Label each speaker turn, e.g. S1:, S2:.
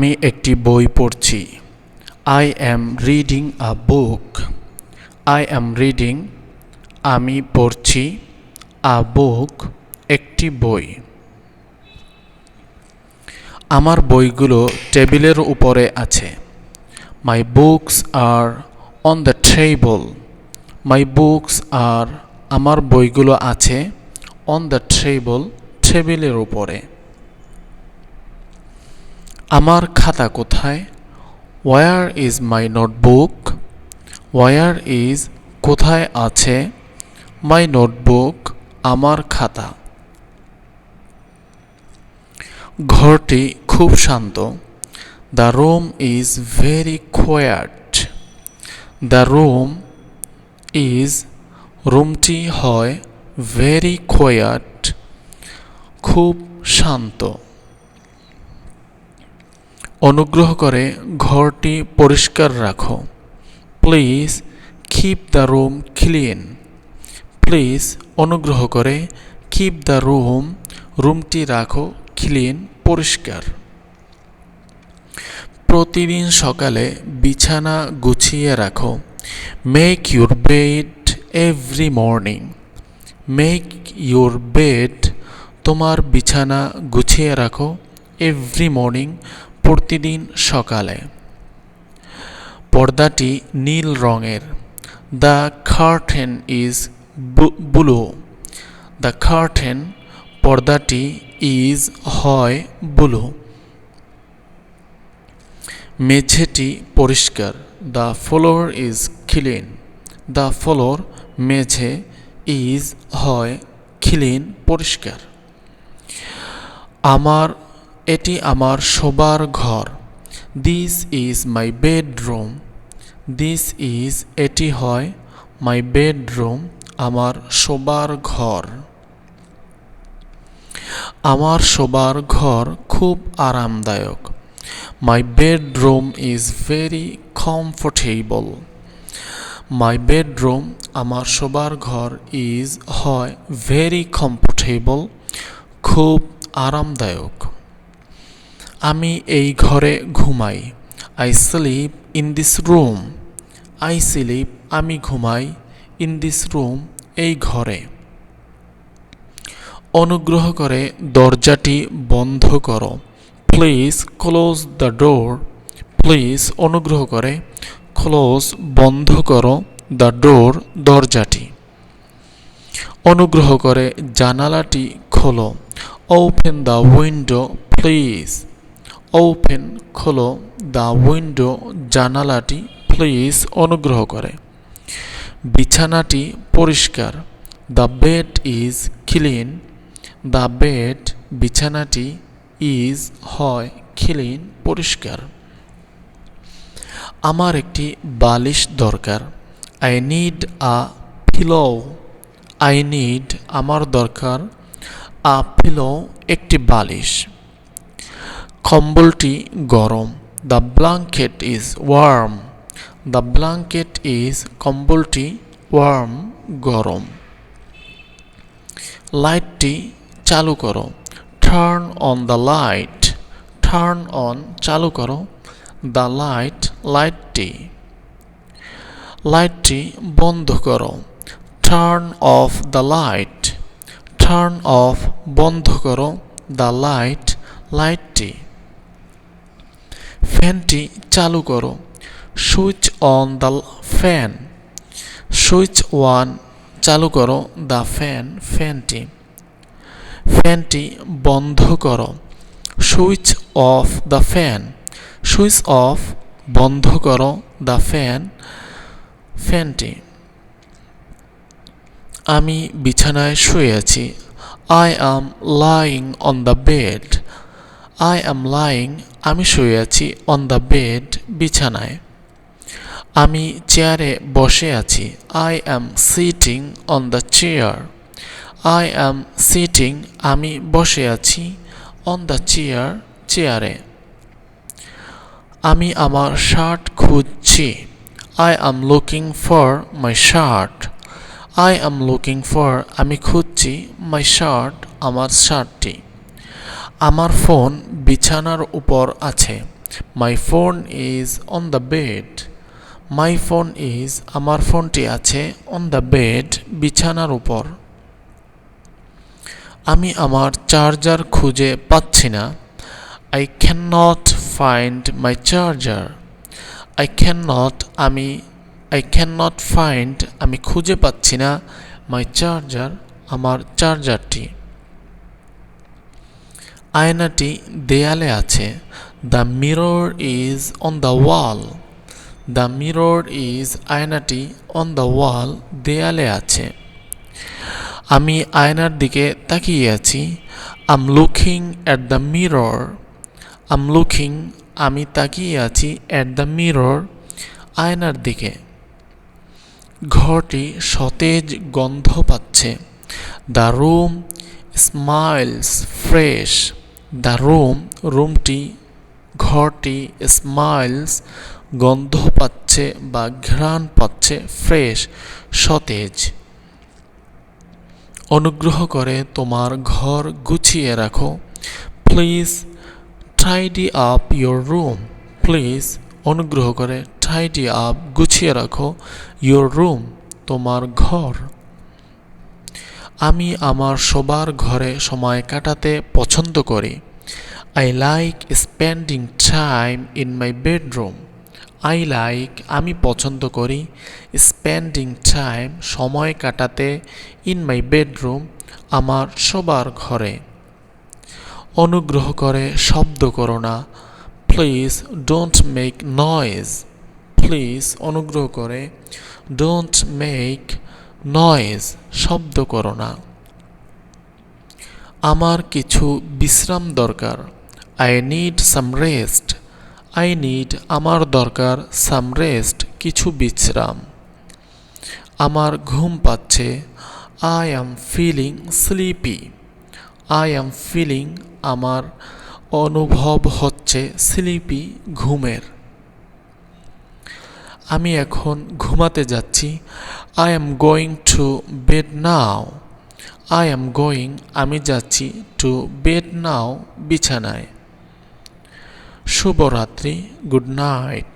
S1: আমি একটি বই পড়ছি। I am reading a book. I am reading আমি পড়ছি a book একটি বই। আমার বইগুলো টেবিলের উপরে আছে। My books are on the table. My books are আমার বইগুলো আছে on the table টেবিলের উপরে। আমার খাতা কোথায়? Where is my notebook? Where is কোথায় আছে my notebook আমার খাতা। ঘরটি খুব শান্ত। The room is very quiet. The room is রুমটি হয় very quiet খুব শান্ত। অনুগ্রহ করে ঘরটি পরিষ্কার রাখো। Please keep the room clean. Please অনুগ্রহ করে কিপ দ্য রুম রুমটি রাখো ক্লিন পরিষ্কার। প্রতিদিন সকালে বিছানা গুছিয়ে রাখো। Make your bed every morning. Make your bed তোমার বিছানা গুছিয়ে রাখো এভরি মর্নিং প্রতিদিন সকালে। পর্দাটি নীল রঙের। The curtain is blue. The curtain পর্দাটি ইজ হয় ব্লু। মেঝেটি পরিষ্কার। The floor is clean. The floor মেঝে ইজ হয় ক্লিন পরিষ্কার। এটি আমার শোবার ঘর। This is my bedroom. This is এটি হয় মাই বেডরুম আমার শোবার ঘর। আমার শোবার ঘর খুব আরামদায়ক। My bedroom is very comfortable. My bedroom আমার শোবার ঘর ইজ হয় ভেরি কমফোর্টেবল খুব আরামদায়ক। আমি এই ঘরে ঘুমাই। I sleep in this room. I sleep আমি ঘুমাই ইন দিস রুম এই ঘরে। অনুগ্রহ করে দরজাটি বন্ধ করো। Please close the door. Please অনুগ্রহ করে ক্লোজ বন্ধ করো দ্য ডোর দরজাটি। অনুগ্রহ করে জানালাটি খোলো। Open the window please. Open খোলো দ্য উইন্ডো জানালাটি প্লিজ অনুগ্রহ করে। বিছানাটি পরিষ্কার। The bed is clean. The bed বিছানাটি ইজ হয় ক্লিন পরিষ্কার। আমার একটি বালিশ দরকার। I need a pillow. I need আমার দরকার আ পিলো একটি বালিশ। কম্বলটি গরম। The blanket is warm. The blanket is কম্বলটি ওয়ার্ম গরম। লাইটটি চালু করো। Turn on the light. Turn on চালু করো দ্য লাইট লাইটটি। লাইটটি বন্ধ করো। Turn off the light. Turn off বন্ধ করো দ্য লাইট লাইটটি। ফ্যানটি চালু করো। Switch on the fan. Switch one চালু করো দ্য ফ্যান ফ্যানটি। ফ্যানটি বন্ধ করো। Switch off the fan. Switch off বন্ধ করো দ্য ফ্যান ফ্যানটি। আমি বিছানায় শুয়ে আছি। I am lying on the bed. I am lying আমি শুয়ে আছি অন দ্য বেড বিছানায়। আমি চেয়ারে বসে আছি। I am sitting on the chair. I am sitting আমি বসে আছি অন দ্য চেয়ার চেয়ারে। আমি আমার শার্ট খুঁজছি। I am looking for my shirt. I am looking for আমি খুঁজছি মাই শার্ট আমার শার্টটি। আমার ফোন বিছানার উপর আছে। My phone is on the bed. My phone is আমার ফোনটি আছে অন দ্য বেড বিছানার উপর। আমি আমার চার্জার খুঁজে পাচ্ছি না। I can not find my charger. I can not find আমি খুঁজে পাচ্ছি না মাই চার্জার আমার চার্জারটি। আয়নাটি দেয়ালে আছে। The mirror is on the wall. The mirror is আয়নাটি অন দ্য ওয়াল দেয়ালে আছে। আমি আয়নার দিকে তাকিয়ে আছি। I'm looking at the mirror. I'm looking আমি তাকিয়ে আছি অ্যাট দ্য মিরর আয়নার দিকে। ঘরটি সতেজ গন্ধ পাচ্ছে। The room smiles fresh. The রুমটি ঘরটি স্মাইলস গন্ধ পাচ্ছে বা ঘ্রাণ পাচ্ছে ফ্রেশ সতেজ। অনুগ্রহ করে তোমার ঘর গুছিয়ে রাখো। Please tidy up your room. Please অনুগ্রহ করে টাইডি আপ গুছিয়ে রাখো ইয়োর রুম তোমার ঘর। আমি আমার শোবার ঘরে সময় কাটাতে পছন্দ করি। I like spending time in my bedroom. I like আমি পছন্দ করি স্পেন্ডিং টাইম সময় কাটাতে ইন মাই বেডরুম আমার শোবার ঘরে। অনুগ্রহ করে শব্দ করো না। Please don't make noise. Please অনুগ্রহ করে ডোন্ট মেক নয়েজ শব্দ করো না। আমার কিছু বিশ্রাম দরকার। I need some rest. I need আমার দরকার সাম রেস্ট কিছু বিশ্রাম। আমার ঘুম পাচ্ছে। I am feeling sleepy. I am feeling আমার অনুভব হচ্ছে স্লিপি ঘুমের। আমি এখন ঘুমাতে যাচ্ছি। I am going to bed now. I am going আমি যাচ্ছি টু বেড নাও বিছানায়। শুভরাত্রি, গুড নাইট।